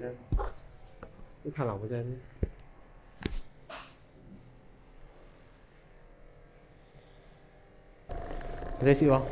chân. Cứ thả lỏng cái chân đi. Dễ chịu không?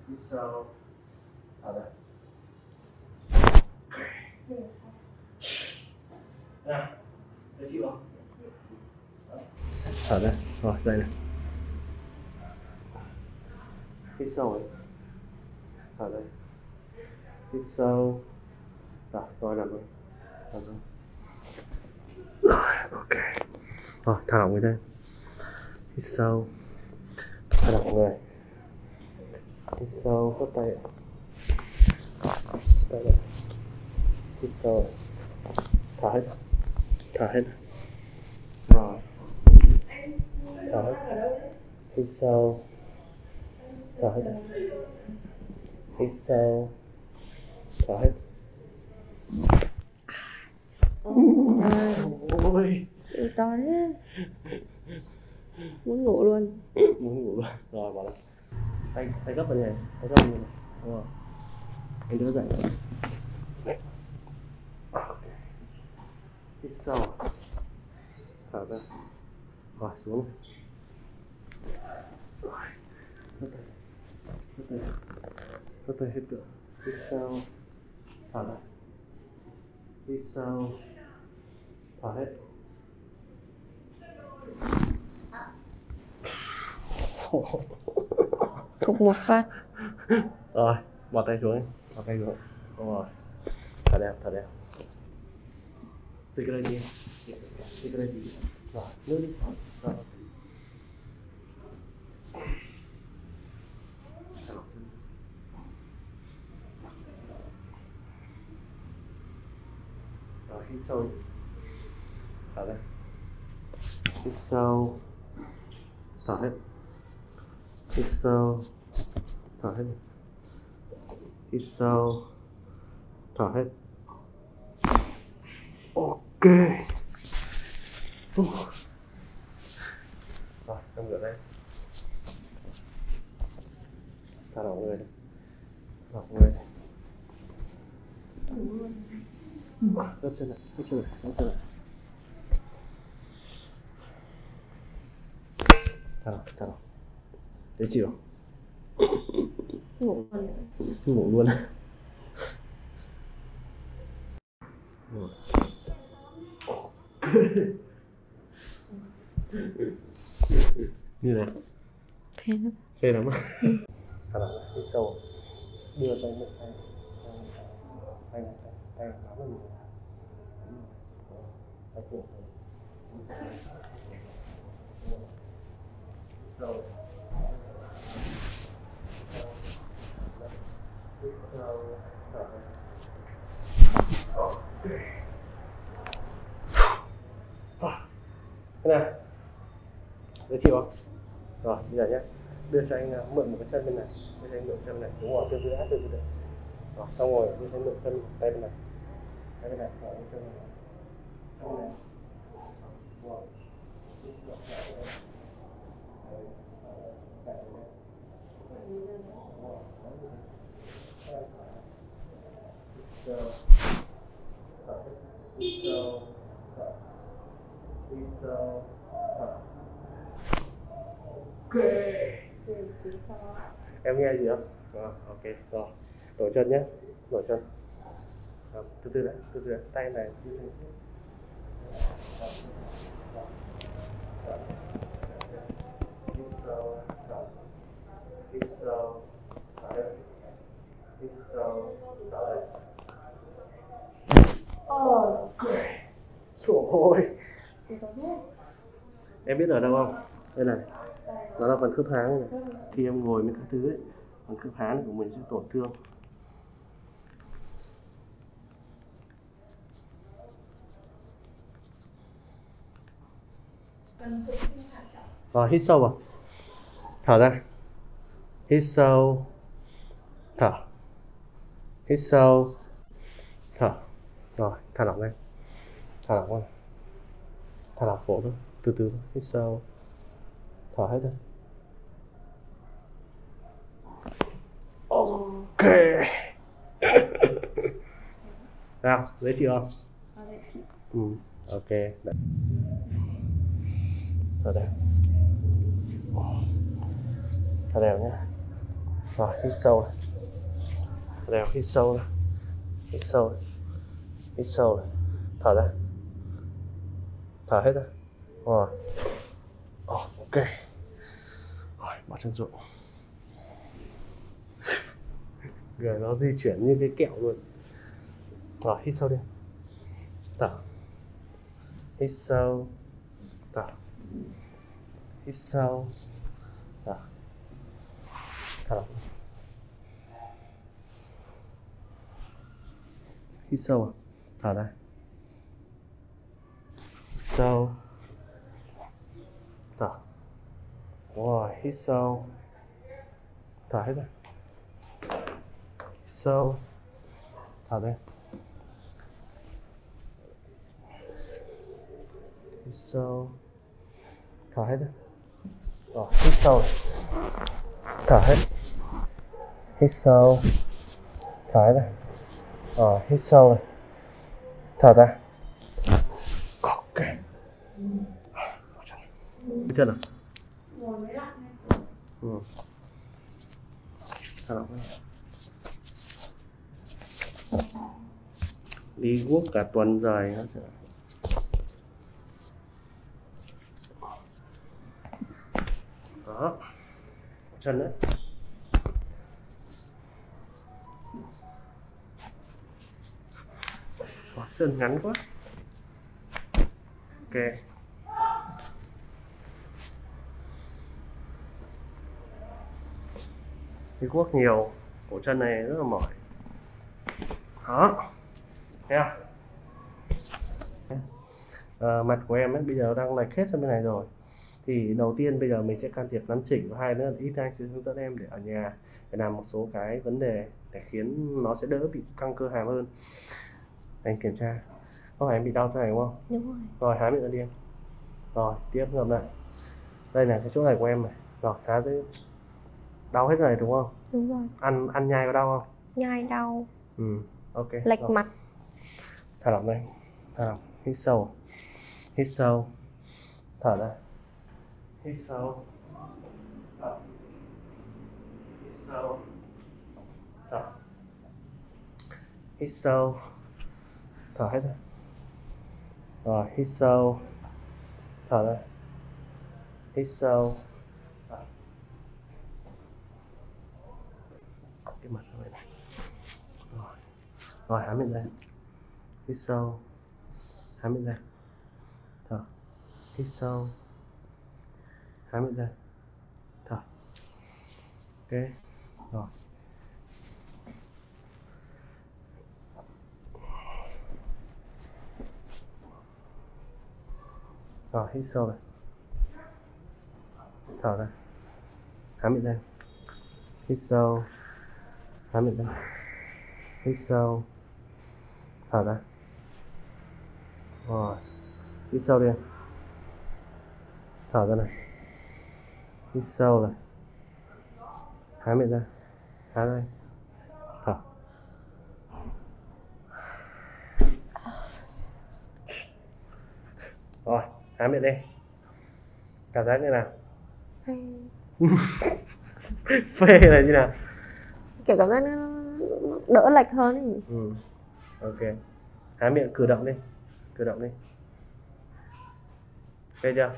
Hít sâu, thở ra. Nào, dễ chịu không? Thở ra, rồi dậy này. Hít sâu ấy. Thở ra. Hít sâu. Rồi nằm rồi. Ok. Rồi thả lỏng người đây. Hít sâu. Thả lỏng người. Hít sâu, khớp tay lại. Tay lại. Hít sâu. Thở hết. Rồi. Thở hết. Hít sâu. Thở hết. Hít sâu. Thở hết. Ôi. To thế. Muốn ngủ luôn. Rồi bỏ lại. Tay gấp vào như này. Tay gấp vào như này. Đúng rồi. Anh đỡ dậy. Hít sâu. Thở ra. Rồi xuống. Hít tay hết cửa. Hít sâu. Thở ra. Hít sâu. Thở hết. Cục một phát. Rồi, bỏ tay xuống. Đúng rồi. Thở đều. Take it easy. Rồi, nước đi. Rồi. Rồi, hít sâu. Thở ra. Hít sâu. Thở hết. Hít sâu. Thở hết. Hít sâu. Thở hết. Ok. Rồi, em rửa đây. Thả lỏng người. Gấp chân lại. Thả lỏng. Dễ chịu. Ngủ luôn. Như này. Phê lắm. Thả lỏng lại, hít sâu. Đưa tay một tay. Tay nắm vào mình. Tay cổ. Rồi. Thế nào? Dễ chịu không? Rồi, bây giờ nhé. Đưa cho anh mượn một cái chân bên này. Đúng rồi, từ từ đã. Rồi, xong rồi, đưa cho anh mượn chân tay bên này. Rồi, chân này. Rồi. Ok. Em nghe gì không? Ok, rồi. Đổi chân nhé. Từ từ đấy. Tay này. Hít sâu. Hít sâu, thở ra. Hít sâu, thở ra. Ôi. Em biết ở đâu không? Đây này. Nó là phần khớp háng này. Khi em ngồi với các thứ ấy, phần khớp háng của mình sẽ tổn thương. Rồi, hít sâu vào. Thở ra. Hít sâu. Thở. Hít sâu. Thở. Rồi, thả lỏng lên. Thả lỏng vào. Thả lỏng cổ thôi. Từ từ thôi. Hít sâu. Thở hết thôi. Ok. Nào, dễ chịu không? Ok. Đấy. Thở đều. Thở đều nhé. Rồi, hít sâu này. Thở đều, hít sâu này. Hít sâu này. Hít sâu này. Thở ra. Thở hết ra. Rồi. Ok. Rồi, bỏ chân xuống. Người nó di chuyển như cái kẹo luôn. Rồi, hít sâu đi. Thở. Hít sâu. Thở. Hít sâu. Thở. Thở. Hít sâu. Thở ra. Hít sâu. Thở. Rồi, hít sâu. Thở hết ra. Hít sâu. Thở ra. Hít sâu. Thở hết ra. Rồi, hít sâu. Thở hết. Hít sâu. Thở hết ra. Rồi, hít sâu này. Thở ra. Ok. Cái chân nào? Ngồi mới lặng Ừ. Thả lỏng ra. Đi guốc cả tuần rồi nó sẽ. Đó. Chân đấy. Chân ngắn quá. Ok. Đi guốc nhiều, cổ chân này rất là mỏi. Đó. Thấy không? Mặt của em ấy bây giờ đang lệch hết sang bên này rồi. Thì đầu tiên bây giờ mình sẽ can thiệp nắn chỉnh, và hai nữa là ít anh sẽ hướng dẫn em để ở nhà để làm một số cái vấn đề để khiến nó sẽ đỡ bị căng cơ hàm hơn. Anh kiểm tra. Có phải em bị đau thế này đúng không? Đúng rồi. Rồi, há miệng ra đi em. Rồi, tiếp ngậm lại. Đây là cái chỗ này của em này. Rồi, há tới. Đau hết rồi đúng không? Đúng rồi. Ăn nhai có đau không? Nhai đau. Ok. Lệch rồi. mặt. Thả lỏng đây. Thả lỏng. Hít sâu. Hít sâu. Thở ra. Hít sâu. Thở. Hít sâu. Thở. Hít sâu. Thở hết ra. Rồi, hít sâu. Thở ra. Hít sâu. Thở. Cái mặt như vậy này. Rồi, há miệng ra. Hít sâu. Há miệng ra. Thở. Hít sâu. Há miệng ra. Thở. Ok. Rồi. Rồi, hít sâu này. Thở ra. Há miệng ra. Hít sâu. Há miệng ra. Hít sâu. Thở ra. Rồi. Hít sâu đi em. Thở ra này. Hít sâu này. Há miệng ra. Há ra. Thở. Rồi, há miệng đi. Cảm giác như nào? Phê là như nào? Kiểu cảm giác nó đỡ lệch hơn ấy. Ok. Há miệng cử động đi. Cử động đi. Phê chưa?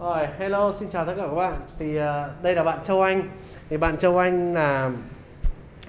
Rồi, hello, xin chào tất cả các bạn. Thì đây là bạn Châu Anh. Thì bạn Châu Anh là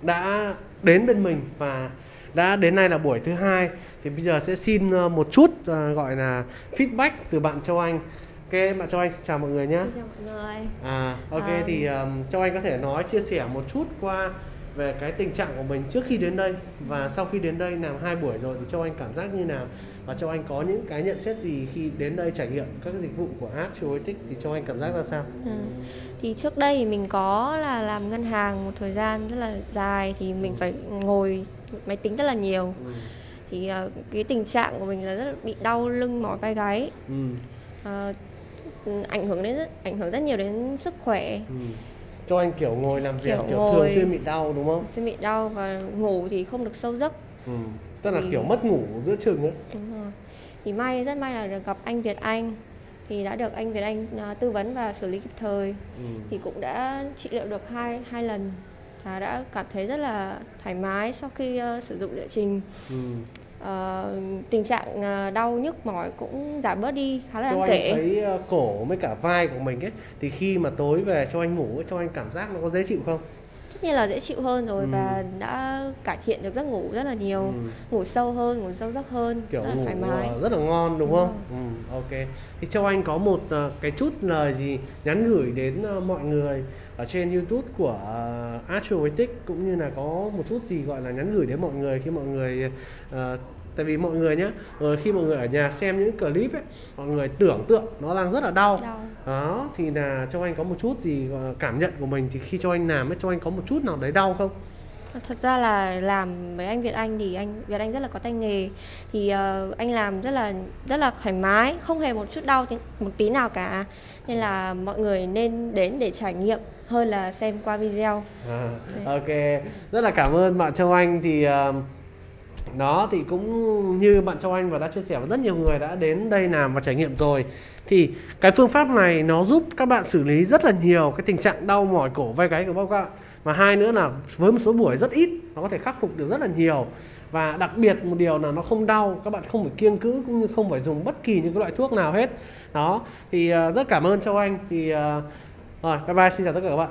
đã đến bên mình và đã đến nay là buổi thứ 2. Thì bây giờ sẽ xin một chút gọi là feedback từ bạn Châu Anh. Ok, bạn Châu Anh chào mọi người nhé. Chào mọi người. Ok, thì Châu Anh có thể nói chia sẻ một chút qua về cái tình trạng của mình trước khi đến đây và sau khi đến đây làm 2 buổi rồi thì Châu Anh cảm giác như nào, và Châu Anh có những cái nhận xét gì khi đến đây trải nghiệm các cái dịch vụ của Artrobotics, thì Châu Anh cảm giác ra sao? Thì trước đây thì mình có là làm ngân hàng một thời gian rất là dài, thì mình phải ngồi máy tính rất là nhiều. Thì cái tình trạng của mình là rất là bị đau lưng mỏi vai gáy. Ảnh hưởng rất nhiều đến sức khỏe. Châu Anh kiểu ngồi làm việc kiểu ngồi, thường xuyên bị đau đúng không? Xuyên bị đau và ngủ thì không được sâu giấc. Tức là kiểu mất ngủ giữa chừng ấy. Đúng rồi. Thì rất may là được gặp anh Việt Anh. Thì đã được anh Việt Anh tư vấn và xử lý kịp thời. Thì cũng đã trị liệu được hai lần và đã cảm thấy rất là thoải mái sau khi sử dụng liệu trình. Tình trạng đau nhức mỏi cũng giảm bớt đi khá là đáng kể. Châu Anh thấy cổ với cả vai của mình ấy, thì khi mà tối về Châu Anh ngủ ấy, Châu Anh cảm giác nó có dễ chịu không? Tất nhiên là dễ chịu hơn rồi, và đã cải thiện được giấc ngủ rất là nhiều. Ngủ sâu hơn, ngủ sâu giấc hơn, kiểu rất là thoải mái, rất là ngon đúng không? Ok. Thì Châu Anh có một cái chút lời gì nhắn gửi đến mọi người ở trên YouTube của Artrobotics, cũng như là có một chút gì gọi là nhắn gửi đến mọi người khi mọi người tại vì mọi người nhé, khi mọi người ở nhà xem những clip ấy, mọi người tưởng tượng nó đang rất là đau. Đó, thì là Châu Anh có một chút gì cảm nhận của mình thì khi Châu Anh làm ấy, Châu Anh có một chút nào đấy đau không? Thật ra là làm với anh Việt Anh thì anh Việt Anh rất là có tay nghề. Thì anh làm rất là thoải mái, không hề một chút đau một tí nào cả. Nên là mọi người nên đến để trải nghiệm hơn là xem qua video. Ok, rất là cảm ơn bạn Châu Anh. Thì đó, thì cũng như bạn Châu Anh và đã chia sẻ với rất nhiều người đã đến đây làm và trải nghiệm rồi, thì cái phương pháp này nó giúp các bạn xử lý rất là nhiều cái tình trạng đau mỏi cổ vai gáy của các bạn. Mà hai nữa là với một số buổi rất ít nó có thể khắc phục được rất là nhiều. Và đặc biệt một điều là nó không đau, các bạn không phải kiêng cữ cũng như không phải dùng bất kỳ những cái loại thuốc nào hết. Đó, thì rất cảm ơn Châu Anh. Thì rồi, bye bye, xin chào tất cả các bạn.